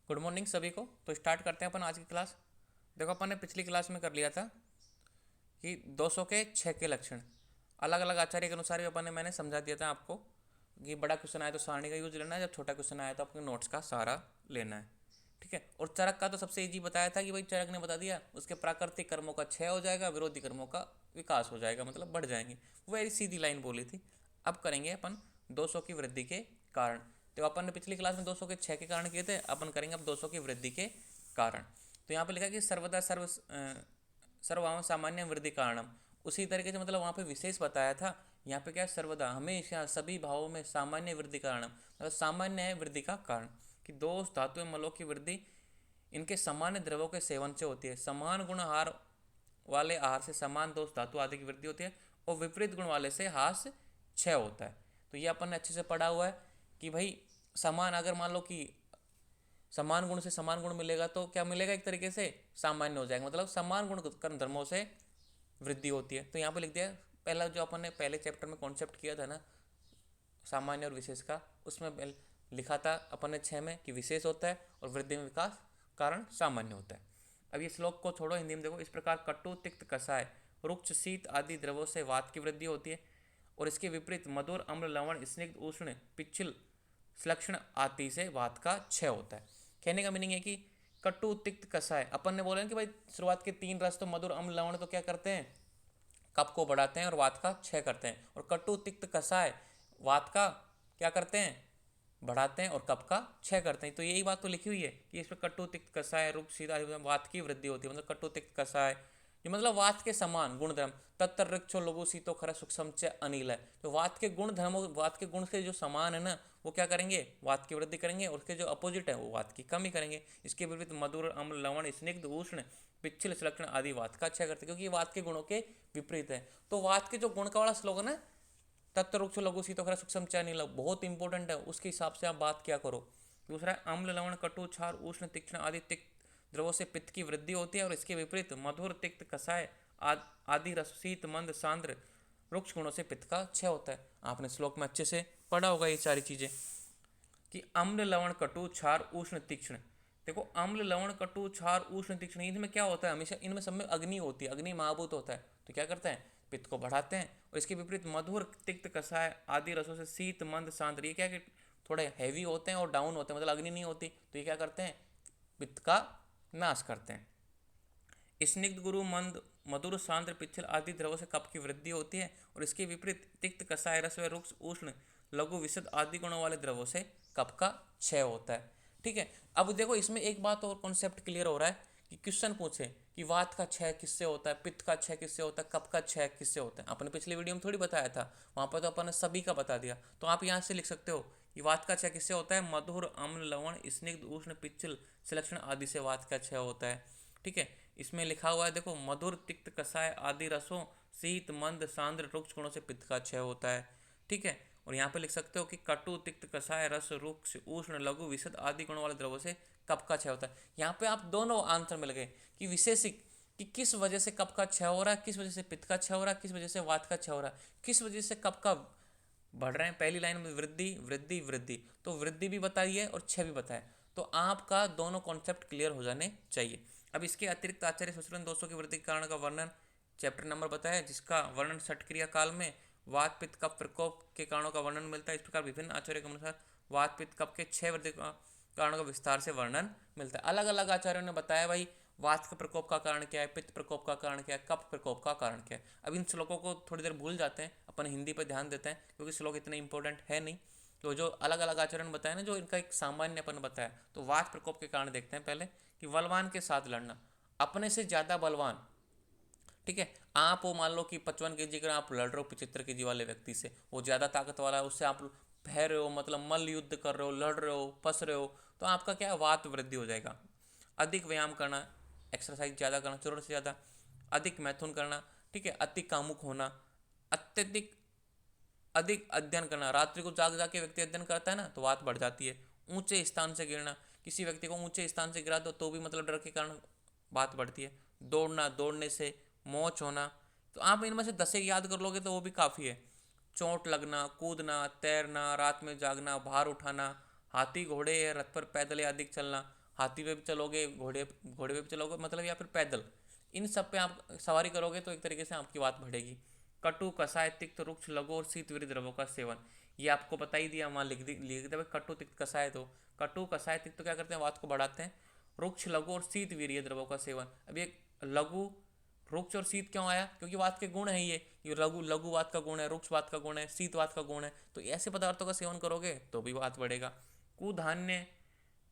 Good morning सभी को। तो स्टार्ट करते हैं अपन आज की क्लास। देखो अपन ने पिछली क्लास में कर लिया था कि 200 के 6 के लक्षण अलग अलग आचार्य के अनुसार ही अपन ने मैंने समझा दिया था आपको कि बड़ा क्वेश्चन आया तो सारणी का यूज लेना है, जब छोटा क्वेश्चन आया तो आपके नोट्स का सहारा लेना है। ठीक है। और चरक का तो सबसे इजी बताया था कि भाई चरक ने बता दिया उसके प्राकृतिक कर्मों का क्षय हो जाएगा, विरोधी कर्मों का विकास हो जाएगा, मतलब बढ़ जाएंगे। वो ऐसी सीधी लाइन बोली थी। अब करेंगे अपन 200 की वृद्धि के कारण। तो अपन ने पिछली क्लास में 200 के 6 के कारण किए थे, अपन करेंगे अब 200 की वृद्धि के कारण। तो यहाँ पे लिखा कि सर्वदा सर्वभाव सामान्य वृद्धि कारणम। उसी तरीके से मतलब वहाँ पे विशेष बताया था। यहाँ पे क्या है, सर्वदा हमेशा सभी भावों में सामान्य वृद्धि कारणम, मतलब सामान्य है वृद्धि का कारण कि दो धातु मलों की वृद्धि इनके सामान्य द्रव्यों के सेवन से होती है। समान गुण आहार वाले आहार से समान दोष धातु आदि की वृद्धि होती है, और विपरीत गुण वाले से हास क्षय होता है। तो ये अपन ने अच्छे से पढ़ा हुआ है कि भाई समान, अगर मान लो कि समान गुण से समान गुण मिलेगा तो क्या मिलेगा, एक तरीके से सामान्य हो जाएगा, मतलब समान गुण कर्म धर्मों से वृद्धि होती है। तो यहाँ पे लिख दिया पहला जो अपन ने पहले चैप्टर में कॉन्सेप्ट किया था ना, सामान्य और विशेष का, उसमें लिखा था अपन ने 6 में कि विशेष होता है और वृद्धि में विकास कारण सामान्य होता है। अब ये श्लोक को छोड़ो, हिंदी में देखो। इस प्रकार कटु तिक्त कषाय रुक्ष शीत आदि द्रवों से वात की वृद्धि होती है, और इसके विपरीत मधुर अम्ल लवण स्निग्ध उष्ण पिच्छल श्लक्षण आदि से वात का क्षय होता है। कहने का मीनिंग है कि कटु तिक्त कषाय, अपन ने बोला कि भाई शुरुआत के 3 रस तो मधुर अम्ल लवण तो क्या करते हैं, कफ को बढ़ाते हैं और वात का क्षय करते हैं, और कटु तिक्त कषाय वात का क्या करते हैं, बढ़ाते हैं और कफ का क्षय करते हैं। तो यही बात तो लिखी हुई है कि इसमें कटु तिक्त कषाय रुक सीधा वात की वृद्धि होती है, मतलब कटु तिक्त कषाय ये मतलब वात के समान गुणधर्म तत्तर वृक्षो लघु सीतो खर सूक्ष्म च अनिल है। तो वात के गुण धर्मों, वात के गुण से जो समान है ना, वो क्या करेंगे, वात की वृद्धि करेंगे, और उसके जो अपोजिट है वो वात की कमी करेंगे। इसके विपरीत मधुर अम्ल लवण स्निग्ध उष्ण पिच्छल श्लक्षण आदि वात का क्षय करते, क्योंकि वात के गुणों के विपरीत है। तो वात के जो गुण का वाला स्लोगन है तत्वरुक्ष लघु सीतोखरा सूक्ष्म च अनिल, बहुत इंपॉर्टेंट है, उसके हिसाब से आप बात क्या करो। दूसरा है अम्ल लवण कटु क्षार उष्ण तीक्ष्ण आदि तिक्त द्रवों से पित्त की वृद्धि होती है, और इसके विपरीत मधुर तिक्त कषाय आदि रस शीत मंद सांद्र रुक्ष गुणों से पित्त का क्षय होता है। आपने श्लोक में अच्छे से पढ़ा होगा ये सारी चीजें कि अम्ल लवण कटु क्षार उष्ण तीक्ष्ण। देखो अम्ल लवण कटु क्षार उष्ण तीक्ष्ण, इनमें क्या होता है, हमेशा इनमें सब में अग्नि होती है, अग्नि महाभूत होता है। तो क्या करते हैं, पित्त को बढ़ाते हैं। और इसके विपरीत मधुर तिक्त कषाय आदि रसों से शीत मंद सांद्र, ये क्या कि थोड़े हैवी होते हैं और डाउन होते हैं, मतलब अग्नि नहीं होती। तो ये क्या करते हैं, पित्त का नाश करते हैं। स्निग्ध गुरु मंद मधुर सांद्र पिच्छल आदि द्रवों से कफ की वृद्धि होती है, और इसके विपरीत तिक्त कषाय रस व रुक्ष उष्ण लघु विशद आदि गुणों वाले द्रवों से कफ का क्षय होता है। ठीक है। अब देखो इसमें एक बात और कॉन्सेप्ट क्लियर हो रहा है कि क्वेश्चन पूछे कि वात का क्षय किससे होता है, पित्त का क्षय किससे होता है, कफ का क्षय किससे होता है। आपने पिछली वीडियो में थोड़ी बताया था, वहां पर तो अपन ने सभी का बता दिया। तो आप यहाँ से लिख सकते हो कि वात का क्षय किससे होता है, मधुर अम्ल लवण स्निग्ध उष्ण पिच्छल संलक्षण आदि से वात का क्षय होता है। ठीक है। इसमें लिखा हुआ है देखो, मधुर तिक्त कषाय आदि रसों शीत मंद सांद्र रुक्ष गुणों से पित्त का क्षय होता है। ठीक है। और यहाँ पे लिख सकते हो कि कटु तिक्त कषाय रस रुक्ष उष्ण लघु विशद आदि गुणों वाले द्रवों से कफ का क्षय होता है। यहाँ पे आप दोनों आंसर मिल गए कि विशेषिक कि किस वजह से कफ का क्षय हो रहा है, किस वजह से पित्त का क्षय हो रहा है, किस वजह से वात का क्षय हो रहा है, किस वजह से कफ का बढ़ रहे हैं। पहली लाइन में वृद्धि वृद्धि वृद्धि, तो वृद्धि भी बताई है और क्षय भी बताया। तो आपका दोनों कॉन्सेप्ट क्लियर हो जाने चाहिए। अब इसके अतिरिक्त आचार्य सुश्रुतन 200 की वृद्धि के कारण का वर्णन चैप्टर नंबर बताया, जिसका वर्णन षटक्रिया काल में वात पित्त कफ प्रकोप के कारणों का वर्णन मिलता है। इस प्रकार विभिन्न आचार्यों के अनुसार वात पित्त कफ के 6 वृद्धि कारणों का विस्तार से वर्णन मिलता है। अलग अलग आचार्यों ने बताया भाई वात के प्रकोप का कारण क्या है, पित्त प्रकोप का कारण क्या है, कफ प्रकोप का कारण क्या है। अब इन श्लोकों को थोड़ी देर भूल जाते हैं, अपन हिंदी पर ध्यान देते हैं क्योंकि श्लोक इतने इंपॉर्टेंट है नहीं। तो जो अलग अलग आचरण बताया ना, जो इनका एक सामान्य अपन बताया, तो वात प्रकोप के कारण देखते हैं पहले कि बलवान के साथ लड़ना, अपने से ज्यादा बलवान। ठीक है। आप वो मान लो कि 55 kg का आप लड़ रहे हो 75 kg वाले व्यक्ति से, वो ज्यादा ताकत वाला है, उससे आप बह रहे हो, मतलब मल्ल युद्ध कर रहे हो, लड़ रहे हो, फंस रहे हो, तो आपका क्या है, वात वृद्धि हो जाएगा। अधिक व्यायाम करना, एक्सरसाइज ज़्यादा करना, जरूरत से ज़्यादा, अधिक मैथुन करना, ठीक है, अति कामुक होना, अत्यधिक अधिक अध्ययन करना, रात्रि को जाग जाके व्यक्ति अध्ययन करता है ना, तो वात बढ़ जाती है। ऊंचे स्थान से गिरना, किसी व्यक्ति को ऊंचे स्थान से गिरा दो तो भी मतलब डर के कारण बात बढ़ती है। दौड़ना, दौड़ने से मोच होना, तो आप इनमें से 10 याद कर लोगे तो वो भी काफ़ी है। चोट लगना, कूदना, तैरना, रात में जागना, भार उठाना, हाथी घोड़े या रथ पर पैदल या अधिक चलना, हाथी पे भी चलोगे, घोड़े घोड़े पे भी चलोगे मतलब, या फिर पैदल, इन सब पे आप सवारी करोगे तो एक तरीके से आपकी बात बढ़ेगी। कटु, कसाय, तिक्त, रुक्ष, लघु और शीत वीर्य द्रवों का सेवन, ये आपको बता ही दिया, वहाँ लिख दे कटु तिक्त कसाय। तो कटु कसाय तिक्त तो क्या करते हैं, वात को बढ़ाते हैं। रुक्ष, लघु और शीत वीर्य द्रवों का सेवन, अब ये लघु, रुक्ष और शीत क्यों आया, क्योंकि वात के गुण है ये लघु लघु वात का गुण है, रुक्ष वात का गुण है, शीत वात का गुण है, तो ऐसे पदार्थों का सेवन करोगे तो भी वात बढ़ेगा। कुधान्य,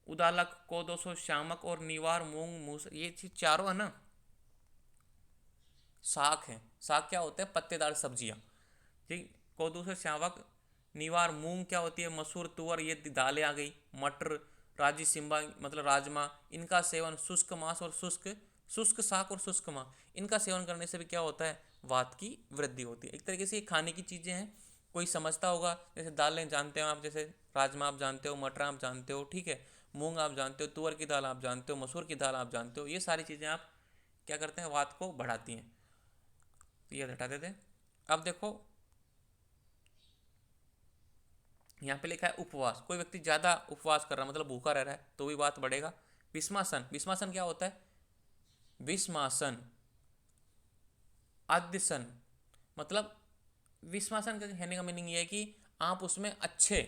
उदालक, कोदोसो, शामक और निवार, मूंग, मूस, ये चीज चारों है ना साग है। साग क्या होते हैं, पत्तेदार सब्जियां, ठीक। कोदोसो, शावक, निवार, मूंग क्या होती है, मसूर, तुअर, ये दालें आ गई, मटर, राजी, सिम्बा मतलब राजमा, इनका सेवन, शुष्क मांस और शुष्क शुष्क शाक और शुष्क मांस, इनका सेवन करने से भी क्या होता है, वात की वृद्धि होती है। एक तरीके से ये खाने की चीज़ें हैं, कोई समझता होगा, जैसे दालें जानते हो आप, जैसे राजमा आप जानते हो, मटर आप जानते हो, ठीक है, मूंग आप जानते हो, तुअर की दाल आप जानते हो, मसूर की दाल आप जानते हो, ये सारी चीज़ें आप क्या करते हैं, वात को बढ़ाती हैं, तो ये हटा देते हैं। अब देखो यहाँ पे लिखा है उपवास, कोई व्यक्ति ज्यादा उपवास कर रहा है मतलब भूखा रह रहा है तो भी बात बढ़ेगा। विस्मासन, विस्मासन क्या होता है, विस्मासन, आद्यसन, मतलब विस्मासन का कहने का मीनिंग ये है कि आप उसमें अच्छे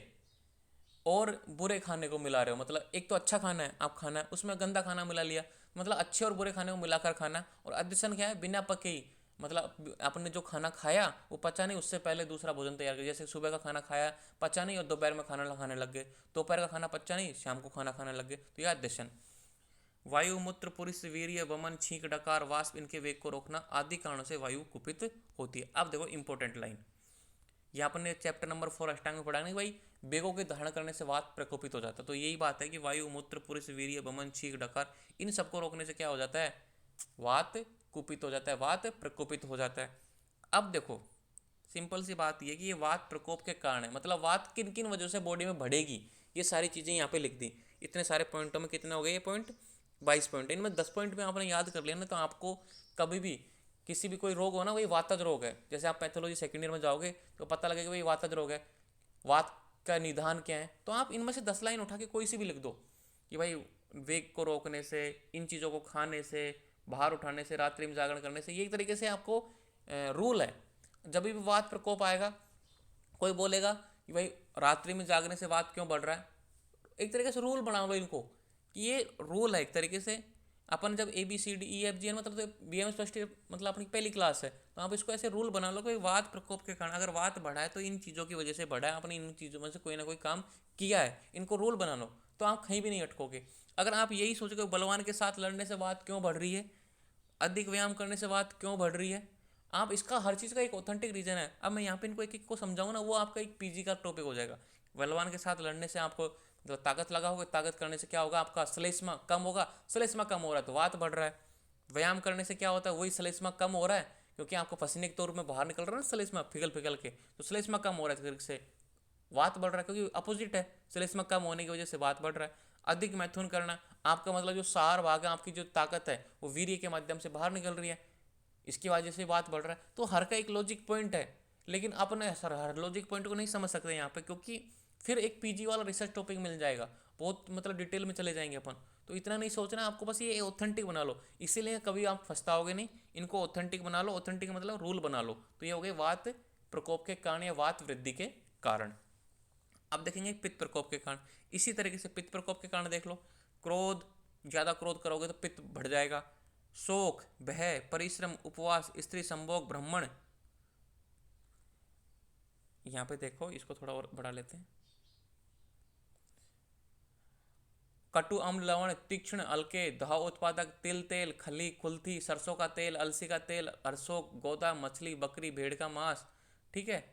और बुरे खाने को मिला रहे हो, मतलब एक तो अच्छा खाना है आप खाना है, उसमें गंदा खाना मिला लिया, मतलब अच्छे और बुरे खाने को मिलाकर खाना। और अद्यसन क्या है, बिना पके ही, मतलब आपने जो खाना खाया वो पचा नहीं, उससे पहले दूसरा भोजन तैयार किया, जैसे सुबह का खाना खाया पचा नहीं और दोपहर में खाना खाने लग गए, दोपहर का खाना पचा नहीं शाम को खाना खाने लग गए, तो यह अद्यसन। वायु, मूत्र, पुरुष, वीर्य, वमन, छींक, डकार, वाष्प, इनके वेग को रोकना आदि कारणों से वायु कुपित होती है। अब देखो इंपॉर्टेंट लाइन, यहाँ पर ने चैप्टर नंबर 4 अष्टांग में पढ़ा नहीं भाई, वेगों के धारण करने से वात प्रकोपित हो जाता है, तो यही बात है कि वायु, मूत्र, पुरुष, वीर्य, वमन, छींक, डकार, इन सबको रोकने से क्या हो जाता है, वात कुपित हो जाता है, वात प्रकोपित हो जाता है। अब देखो सिंपल सी बात यह कि ये वात प्रकोप के कारण है, मतलब वात किन किन वजह से बॉडी में बढ़ेगी, ये सारी चीज़ें यहाँ पे लिख दी। इतने सारे पॉइंटों में कितने हो गए ये पॉइंट, 22 पॉइंट, इनमें 10 पॉइंट में आपने याद कर लिया ना, तो आपको कभी भी किसी भी कोई रोग हो ना, वही वातज रोग है, जैसे आप पैथोलॉजी सेकेंड ईयर में जाओगे तो पता लगेगा वही वातज रोग है, वात का निदान क्या है, तो आप इनमें से 10 लाइन उठा के कोई सी भी लिख दो कि भाई वेग को रोकने से, इन चीज़ों को खाने से, बाहर उठाने से, रात्रि में जागरण करने से, ये एक तरीके से आपको रूल है। जब भी वात प्रकोप आएगा, कोई बोलेगा कि भाई रात्रि में जागने से वात क्यों बढ़ रहा है, एक तरीके से रूल बना लो इनको कि ये रूल है एक तरीके से। अपन जब ABCDEFGN मतलब तो BM फर्स्ट ईयर मतलब अपनी पहली क्लास है, तो आप इसको ऐसे रूल बना लो कि वात प्रकोप के कारण अगर वात बढ़ा है तो इन चीज़ों की वजह से बढ़ा है, आपने इन चीज़ों में से कोई ना कोई काम किया है, इनको रूल बना लो तो आप कहीं भी नहीं अटकोगे। अगर आप यही सोचोगे बलवान के साथ लड़ने से वात क्यों बढ़ रही है, अधिक व्यायाम करने से बात क्यों बढ़ रही है, आप इसका हर चीज़ का एक ऑथेंटिक रीजन है। अब मैं यहाँ पे इनको एक एक को समझाऊँ ना, वो आपका एक PG का टॉपिक हो जाएगा। बलवान के साथ लड़ने से आपको मतलब ताकत लगाओगे, ताकत करने से क्या होगा, आपका श्लेष्मा कम होगा, श्लेष्मा कम हो रहा है तो वात बढ़ रहा है। व्यायाम करने से क्या होता है, वही श्लेष्मा कम हो रहा है क्योंकि आपको पसीने के तौर में बाहर निकल रहा है ना श्लेष्मा पिघल पिघल के, तो श्लेष्मा कम हो रहा है से वात बढ़ रहा है, क्योंकि अपोजिट है, श्लेष्मा कम होने की वजह से वात बढ़ रहा है। अधिक मैथुन करना, आपका मतलब जो सार भाग है, आपकी जो ताकत है वो वीर्य के माध्यम से बाहर निकल रही है, इसकी वजह से बात बढ़ रहा है। तो हर का एक लॉजिक पॉइंट है, लेकिन अपने सर हर लॉजिक पॉइंट को नहीं समझ सकते यहाँ पे, क्योंकि फिर एक PG वाला रिसर्च टॉपिक मिल जाएगा, बहुत मतलब डिटेल में चले जाएंगे अपन, तो इतना नहीं सोचना आपको, बस ये ऑथेंटिक बना लो, इसीलिए कभी आप फंसताओगे नहीं, इनको ऑथेंटिक बना लो, ऑथेंटिक मतलब रूल बना लो, तो ये हो गए वात प्रकोप के कारण या वात वृद्धि के कारण। अब देखेंगे पित्त प्रकोप के कारण, इसी तरीके से पित्त प्रकोप के कारण देख लो, क्रोध, ज़्यादा क्रोध करोगे तो पित्त बढ़ जाएगा, शोक, भय, परिश्रम, उपवास, स्त्री संभोग, ब्राह्मण, यहाँ पे देखो इसको थोड़ा और बढ़ा लेते हैं, कटु, अम्ल, लवण, तीक्ष्ण, हल्के, दहा उत्पादक, तिल, तेल, खली, कुल्थी, सरसों का तेल, अलसी का तेल, अरसों, गोदा, मछली, बकरी, भेड़ का मांस, ठीक है,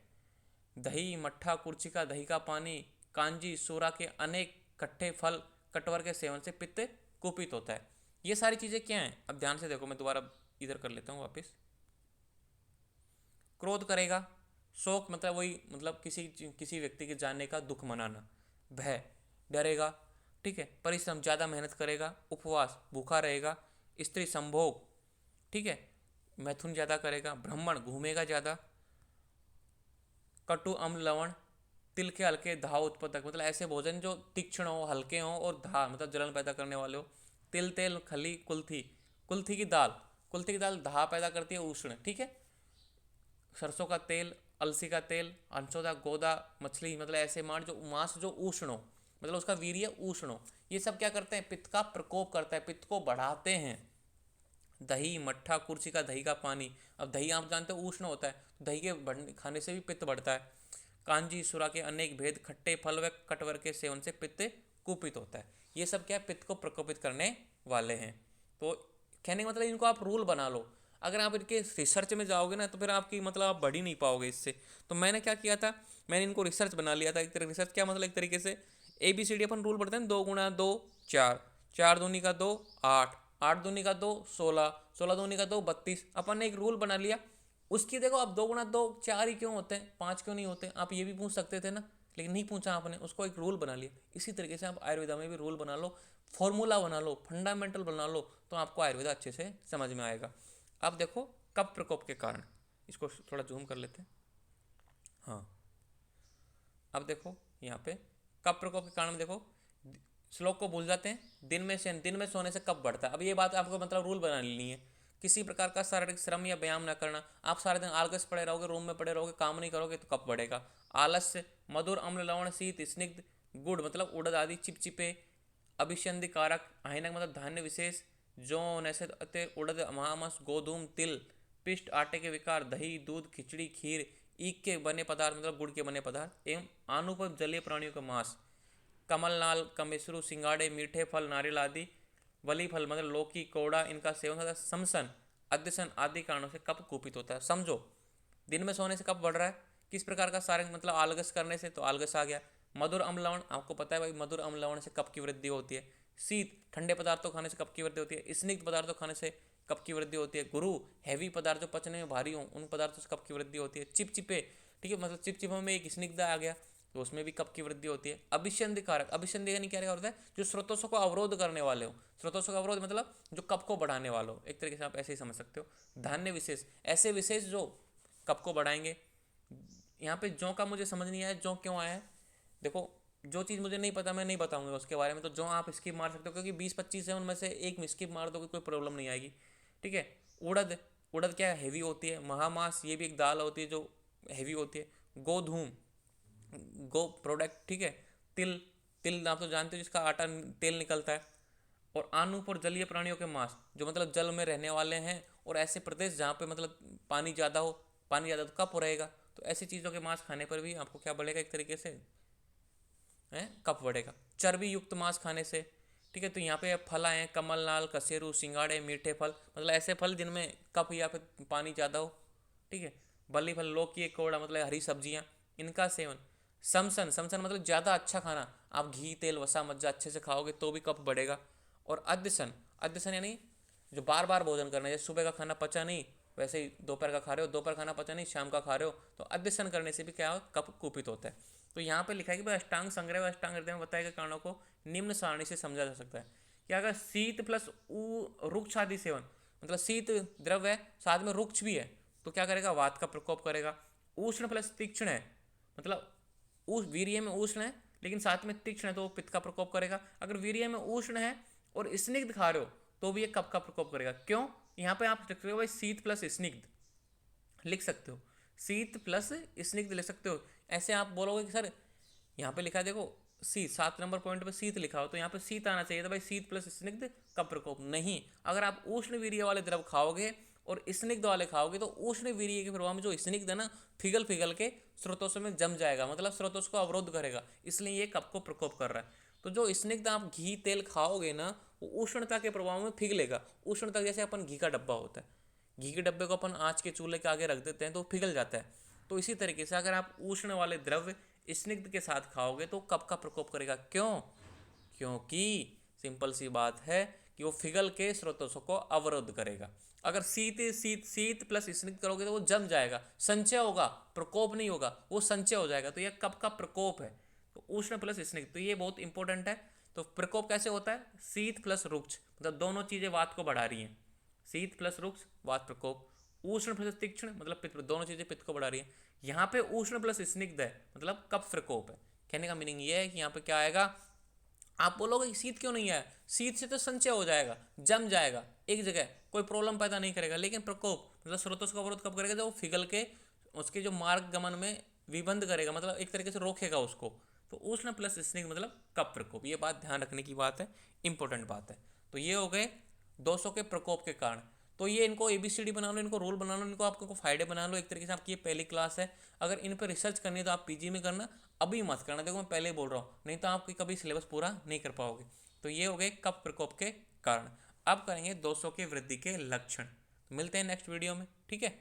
दही, मट्ठा, कुर्चिका, दही का पानी, कांजी, सूरा के अनेक खट्टे फल, कटवर के सेवन से पित्त कुपित होता है। ये सारी चीज़ें क्या हैं, अब ध्यान से देखो, मैं दोबारा इधर कर लेता हूँ वापस। क्रोध करेगा, शोक मतलब वही मतलब किसी व्यक्ति के जाने का दुख मनाना, भय डरेगा, ठीक है, परिश्रम ज़्यादा मेहनत करेगा, उपवास भूखा रहेगा, स्त्री संभोग, ठीक है, मैथुन ज़्यादा करेगा, ब्राह्मण घूमेगा ज़्यादा, कटु, अम्ल, लवण तिल के हल्के धा उत्पादक, मतलब ऐसे भोजन जो तीक्ष्ण हो, हल्के हो और धा मतलब जलन पैदा करने वाले हो। तिल, तेल, खली, कुल्थी, कुल्थी की दाल, कुल्थी की दाल धा पैदा करती है, उष्ण, ठीक है। सरसों का तेल, अलसी का तेल, अंशोदा, गोदा, मछली, मतलब ऐसे मांस जो उष्ण हो, मतलब उसका वीर्य उष्ण हो। ये सब क्या करते हैं, पित्त का प्रकोप करता है, पित्त को बढ़ाते हैं। दही, मट्ठा, कुर्ची का दही का पानी, अब दही आप जानते हो उष्ण होता है, तो दही के खाने से भी पित्त बढ़ता है। कांजी सुरा के अनेक भेद, खट्टे फल व कटवर के सेवन से पित्त कुपित होता है। ये सब क्या है, पित्त को प्रकोपित करने वाले हैं। तो कहने का मतलब इनको आप रूल बना लो। अगर आप इनके रिसर्च में जाओगे ना तो फिर आपकी मतलब आप बढ़ ही नहीं पाओगे इससे। तो मैंने क्या किया था, मैंने इनको रिसर्च बना लिया था। एक तरह रिसर्च क्या मतलब, एक तरीके से ABCD अपन रूल पढ़ते हैं, 2 × 2 4, 4 दूनी का 2 8, 8 दूनी का 2 16, 16 दूनी का 2 32, अपन ने एक रूल बना लिया। उसकी देखो अब 2 × 2 4 ही क्यों होते हैं, 5 क्यों नहीं होते, आप ये भी पूछ सकते थे ना, लेकिन नहीं पूछा आपने, उसको एक रूल बना लिया। इसी तरीके से आप आयुर्वेदा में भी रूल बना लो, फॉर्मूला बना लो, फंडामेंटल बना लो, तो आपको आयुर्वेदा अच्छे से समझ में आएगा। अब देखो कफ प्रकोप के कारण, इसको थोड़ा जूम कर लेते हैं। हाँ, अब देखो यहाँ पे कफ प्रकोप के कारण देखो, श्लोक को भूल जाते हैं। दिन में सोने से कफ बढ़ता है। अब ये बात आपको मतलब रूल बना लेनी है, किसी प्रकार का शारीरिक श्रम या व्यायाम ना करना। आप सारे दिन आलस पड़े रहोगे, रूम में पड़े रहोगे, काम नहीं करोगे तो कफ बढ़ेगा। आलस्य, मधुर, अम्ल, लवण, शीत, स्निग्ध, गुड़ मतलब उड़द आदि, चिपचिपे, अभिसंधि कारक, आहिनक मतलब धान्य विशेष, जौ, नैषध, अतिर, उड़द, महामस, गोधूम, तिल, पिष्ट, आटे के विकार, दही, दूध, खिचड़ी, खीर, ईख के बने पदार्थ मतलब गुड़ के बने पदार्थ, एवं आनुपम जलीय प्राणियों का मांस, कमलनाल, कमेसरू, सिंगाड़े, मीठे फल, नारियल आदि, वली फल मतलब लौकी, कौड़ा, इनका सेवन होता है। समसन, अद्यसन आदि कारणों से कफ कुपित होता है। समझो, दिन में सोने से कफ बढ़ रहा है, किस प्रकार का शारीरिक मतलब आलस करने से, तो आलस आ गया। मधुर अम्ल लवण, आपको पता है भाई मधुर अम्ल लवण से कफ की वृद्धि होती है। शीत, ठंडे पदार्थों खाने से कफ की वृद्धि होती है। स्निग्ध पदार्थों खाने से कफ की वृद्धि होती है। गुरु, हैवी पदार्थ जो पचने में भारी हो, उन पदार्थों से कफ की वृद्धि होती है। चिपचिपे, ठीक है, मतलब चिपचिपा में एक स्निग्ध आ गया तो उसमें भी कफ की वृद्धि होती है। अभिसंधि कारक, अभिसंधि यानी क्या होता है, जो स्रोतों को अवरोध करने वाले हो। स्रोतों का अवरोध मतलब जो कफ को बढ़ाने वाले हो, एक तरीके से आप ऐसे ही समझ सकते हो। धान्य विशेष, ऐसे विशेष जो कफ को बढ़ाएंगे। यहाँ पे जौ का मुझे समझ नहीं आया, जौ क्यों आया है। देखो, जो चीज़ मुझे नहीं पता मैं नहीं बताऊंगा उसके बारे में, तो जौ आप स्किप मार सकते हो, क्योंकि 20-25 है उनमें से एक में स्किप मार दोगे कोई प्रॉब्लम नहीं आएगी, ठीक है। उड़द, उड़द क्या हैवी होती है। महामास, ये भी एक दाल होती है जो हैवी होती है। गोधूम, गो प्रोडक्ट, ठीक है। तिल, तिल आप तो जानते हो जिसका आटा तेल निकलता है। और आनूप और जलीय प्राणियों के मांस, जो मतलब जल में रहने वाले हैं और ऐसे प्रदेश जहाँ पे मतलब पानी ज़्यादा हो, पानी ज़्यादा तो कफ रहेगा, तो ऐसी चीज़ों के मांस खाने पर भी आपको क्या बढ़ेगा, एक तरीके से है कफ बढ़ेगा। चर्बी युक्त मांस खाने से, ठीक है। तो यहाँ पे फल आए हैं, कमलनाल, कसेरू, सिंगाड़े, मीठे फल मतलब ऐसे फल जिनमें कफ या फिर पानी ज़्यादा हो, ठीक है। बली फल, लौकी, कौड़ा मतलब हरी सब्जियाँ, इनका सेवन। समसन, समसन मतलब ज़्यादा अच्छा खाना, आप घी, तेल, वसा, मज्जा अच्छे से खाओगे तो भी कफ बढ़ेगा। और अद्यसन, अद्यसन यानी जो बार बार भोजन करना है, जैसे सुबह का खाना पचा नहीं, वैसे ही दोपहर का खा रहे हो, दोपहर खाना पचा नहीं, शाम का खा रहे हो, तो अद्यसन करने से भी क्या हो, कफ कुपित होता है। तो यहाँ पे लिखा है कि भाई अष्टांग संग्रह व अष्टांग हृदय में बताए गए कारणों को निम्न सारणी से समझा जा सकता है कि अगर शीत प्लस रुक्ष आदि सेवन, मतलब शीत द्रव्य है साथ में रुक्ष भी है, तो क्या करेगा, वात का प्रकोप करेगा। उष्ण प्लस तीक्ष्ण है, मतलब उस वीर्य में उष्ण है लेकिन साथ में तीक्ष्ण है, तो वो पित्त का प्रकोप करेगा। अगर वीर्य में उष्ण है और स्निग्ध खा रहे हो तो भी ये कफ का प्रकोप करेगा। क्यों, यहाँ पे आप लिख सकते हो भाई शीत प्लस स्निग्ध लिख सकते हो, शीत प्लस स्निग्ध लिख सकते हो। ऐसे आप बोलोगे कि सर यहाँ पे लिखा है देखो शीत, 7 नंबर पॉइंट पे शीत लिखा हो, तो यहाँ पे शीत आना चाहिए था भाई, शीत प्लस स्निग्ध कफ प्रकोप नहीं। अगर आप उष्ण वीर्य वाले द्रव खाओगे और स्निग्ध वाले खाओगे तो उष्ण वीर्य के प्रभाव में जो स्निग्ध है ना, पिघल पिघल के स्रोतों में जम जाएगा, मतलब स्रोतों को अवरोध करेगा, इसलिए ये कफ को प्रकोप कर रहा है। तो जो स्निग्ध आप घी तेल खाओगे ना, वो उष्णता के प्रभाव में पिघलेगा। उष्णता जैसे अपन घी का डब्बा होता है, घी के डब्बे को अपन आँच के चूल्हे के आगे रख देते हैं तो पिघल जाता है। तो इसी तरीके से अगर आप उष्ण वाले द्रव्य स्निग्ध के साथ खाओगे तो कफ का प्रकोप करेगा। क्यों, क्योंकि सिंपल सी बात है कि वो पिघल के स्रोतों को अवरुद्ध करेगा। अगर शीत शीत शीत प्लस स्निग्ध करोगे तो वो जम जाएगा, संचय होगा, प्रकोप नहीं होगा, वो संचय हो जाएगा, तो यह कफ का प्रकोप है। तो उष्ण प्लस स्निग्ध, तो ये बहुत इंपॉर्टेंट है। तो प्रकोप कैसे होता है, शीत प्लस रुक्ष, मतलब दोनों चीजें वात को बढ़ा रही हैं, शीत प्लस रुक्ष वात प्रकोप। उष्ण प्लस तीक्ष्ण मतलब पित्त, दोनों चीजें पित्त को बढ़ा रही है। यहाँ पे उष्ण प्लस स्निग्ध है मतलब कफ प्रकोप है। कहने का मीनिंग ये है कि यहाँ पे क्या आएगा, आप बोलोगे शीत क्यों नहीं आया, शीत से तो संचय हो जाएगा, जम जाएगा एक जगह, कोई प्रॉब्लम पैदा नहीं करेगा। लेकिन प्रकोप मतलब स्रोतोष का अवरोध कब करेगा, जब वो पिघल के उसके जो मार्ग गमन में विबंध करेगा, मतलब एक तरीके से रोकेगा उसको। तो उष्ण प्लस स्निग्ध मतलब कफ प्रकोप, ये बात ध्यान रखने की बात है, इंपॉर्टेंट बात है। तो ये हो गए दोषों के प्रकोप के कारण। तो ये इनको ABCD बना लो, इनको रूल बना लो, इनको आपको फायदे बना लो। एक तरीके से आपकी ये पहली क्लास है, अगर इन पर रिसर्च करनी है तो आप PG में करना, अभी मत करना। देखो मैं पहले ही बोल रहा हूँ, नहीं तो आप कभी सिलेबस पूरा नहीं कर पाओगे। तो ये हो गए कफ प्रकोप के कारण। अब करेंगे दोषों की वृद्धि के लक्षण। मिलते हैं नेक्स्ट वीडियो में, ठीक है।